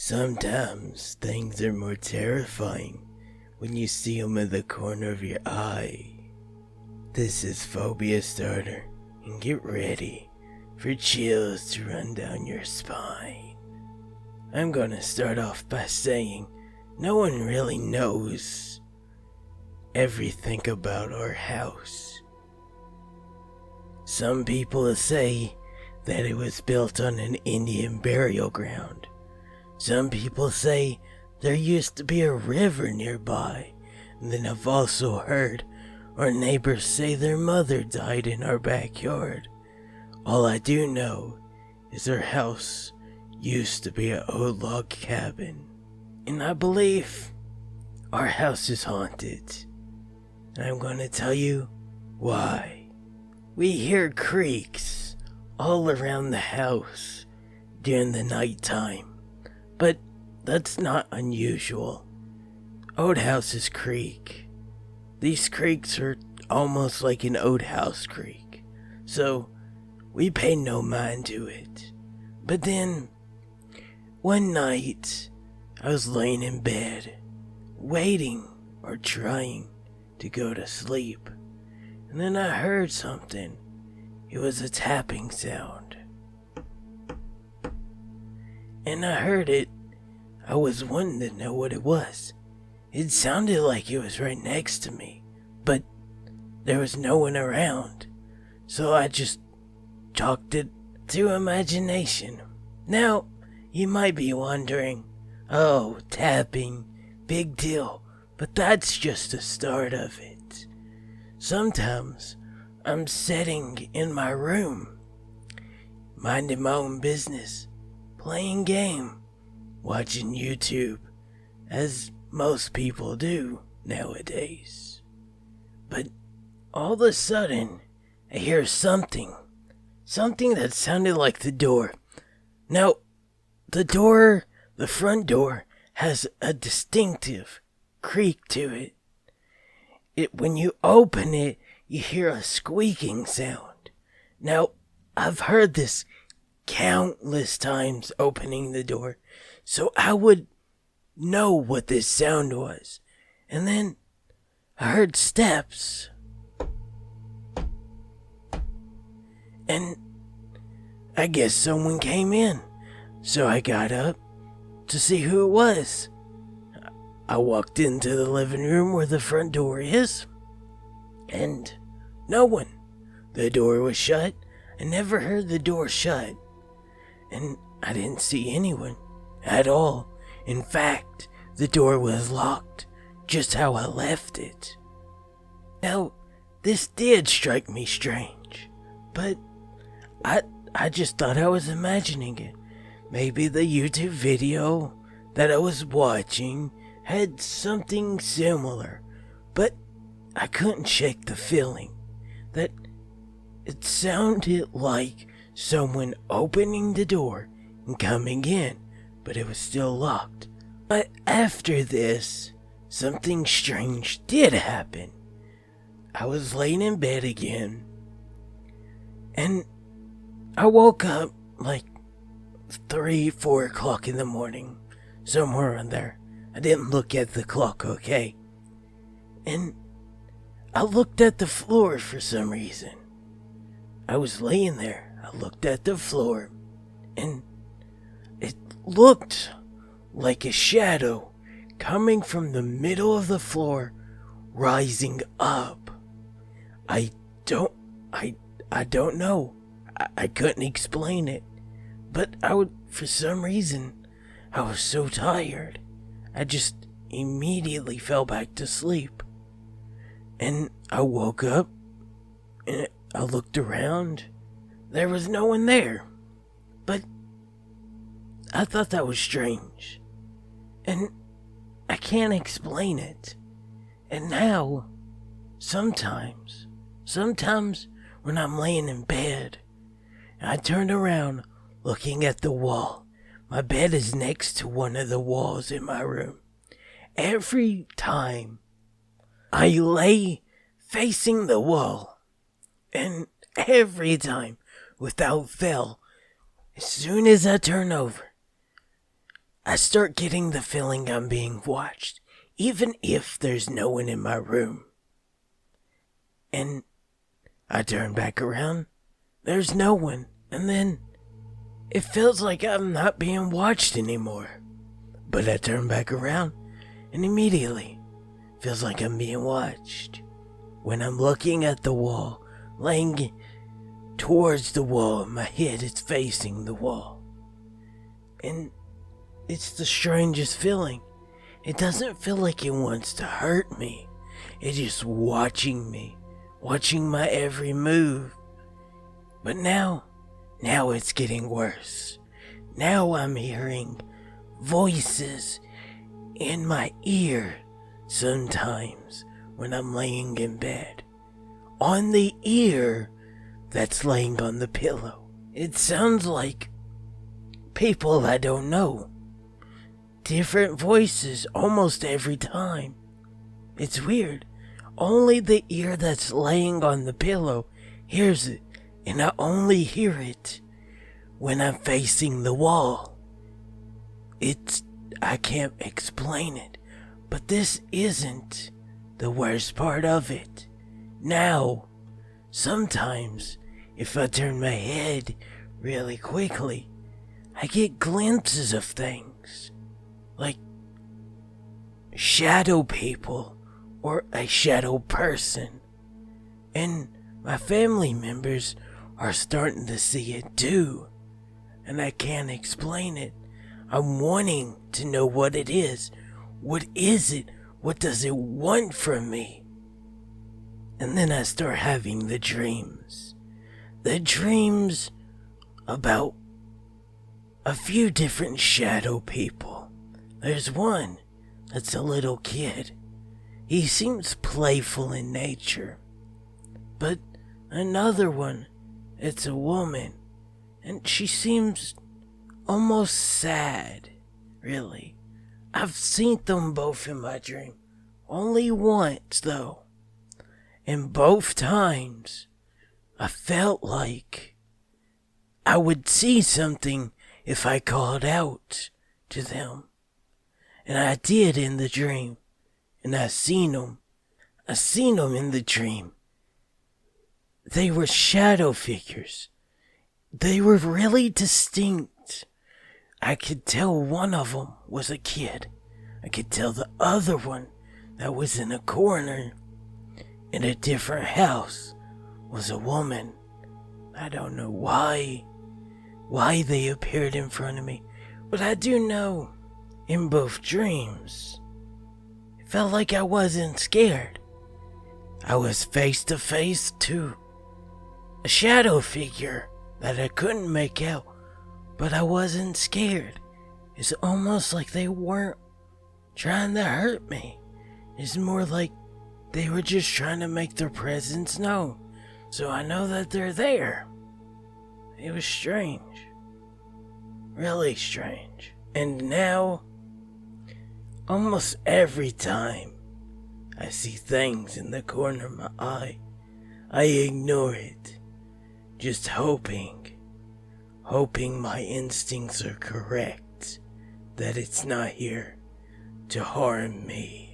Sometimes things are more terrifying when you see them in the corner of your eye. This is Phobia Starter, and get ready for chills to run down your spine. I'm gonna start off by saying no one really knows everything about our house. Some people say that it was built on an Indian burial ground. Some people say there used to be a river nearby, and then I've also heard our neighbors say their mother died in our backyard. All I do know is our house used to be an old log cabin, and I believe our house is haunted, and I'm gonna tell you why. We hear creaks all around the house during the nighttime. But that's not unusual. Old houses creak. These creaks are almost like an old house creak, so we pay no mind to it. But then, one night, I was laying in bed, waiting or trying to go to sleep, and then I heard something. It was a tapping sound. And I heard it. I was wanting to know what it was. It sounded like it was right next to me, but there was no one around. So I just chalked it to imagination. Now, you might be wondering, oh, tapping, big deal, but that's just the start of it. Sometimes I'm sitting in my room, minding my own business, playing game, watching YouTube, as most people do nowadays. But all of a sudden, I hear something that sounded like the door. Now, the front door, has a distinctive creak to it. When you open it, you hear a squeaking sound. Now, I've heard this countless times opening the door, so I would know what this sound was. And then I heard steps. And I guess someone came in. So I got up to see who it was. I walked into the living room where the front door is, and no one. The door was shut. I never heard the door shut. And I didn't see anyone at all. In fact, the door was locked, just how I left it. Now, this did strike me strange, but I just thought I was imagining it. Maybe the YouTube video that I was watching had something similar, but I couldn't shake the feeling that it sounded like someone opening the door and coming in, but it was still locked. But after this, something strange did happen. I was laying in bed again, and I woke up like 3-4 o'clock in the morning, somewhere in there. I didn't look at the clock, okay? And I looked at the floor for some reason. I was laying there. I looked at the floor, and it looked like a shadow coming from the middle of the floor, rising up. I don't know. I couldn't explain it, but for some reason, I was so tired. I just immediately fell back to sleep. And I woke up, and I looked around. There was no one there, but I thought that was strange, and I can't explain it. And now, sometimes when I'm laying in bed, I turn around looking at the wall. My bed is next to one of the walls in my room. Every time I lay facing the wall, and every time, without fail, as soon as I turn over, I start getting the feeling I'm being watched, even if there's no one in my room. And I turn back around. There's no one. And then it feels like I'm not being watched anymore. But I turn back around and immediately feels like I'm being watched. When I'm looking at the wall, laying towards the wall, and my head is facing the wall. And it's the strangest feeling. It doesn't feel like it wants to hurt me. It's just watching me, watching my every move. But now it's getting worse. Now I'm hearing voices in my ear sometimes when I'm laying in bed. On the ear that's laying on the pillow. It sounds like people I don't know. Different voices almost every time. It's weird. Only the ear that's laying on the pillow hears it, and I only hear it when I'm facing the wall. I can't explain it, but this isn't the worst part of it. Now, sometimes, if I turn my head really quickly, I get glimpses of things, like shadow people or a shadow person. And my family members are starting to see it too, and I can't explain it. I'm wanting to know what it is. What is it? What does it want from me? And then I start having the dreams. The dreams about a few different shadow people. There's one that's a little kid. He seems playful in nature. But another one, it's a woman. And she seems almost sad, really. I've seen them both in my dream. Only once, though. And both times, I felt like I would see something if I called out to them. And I did in the dream. And I seen them. I seen them in the dream. They were shadow figures. They were really distinct. I could tell one of them was a kid. I could tell the other one that was in a corner in a different house was a woman. I don't know why they appeared in front of me, but I do know in both dreams, it felt like I wasn't scared. I was face to face to a shadow figure that I couldn't make out, but I wasn't scared. It's almost like they weren't trying to hurt me. It's more like they were just trying to make their presence known, so I know that they're there. It was strange. Really strange. And now, almost every time I see things in the corner of my eye, I ignore it, just hoping my instincts are correct, that it's not here to harm me.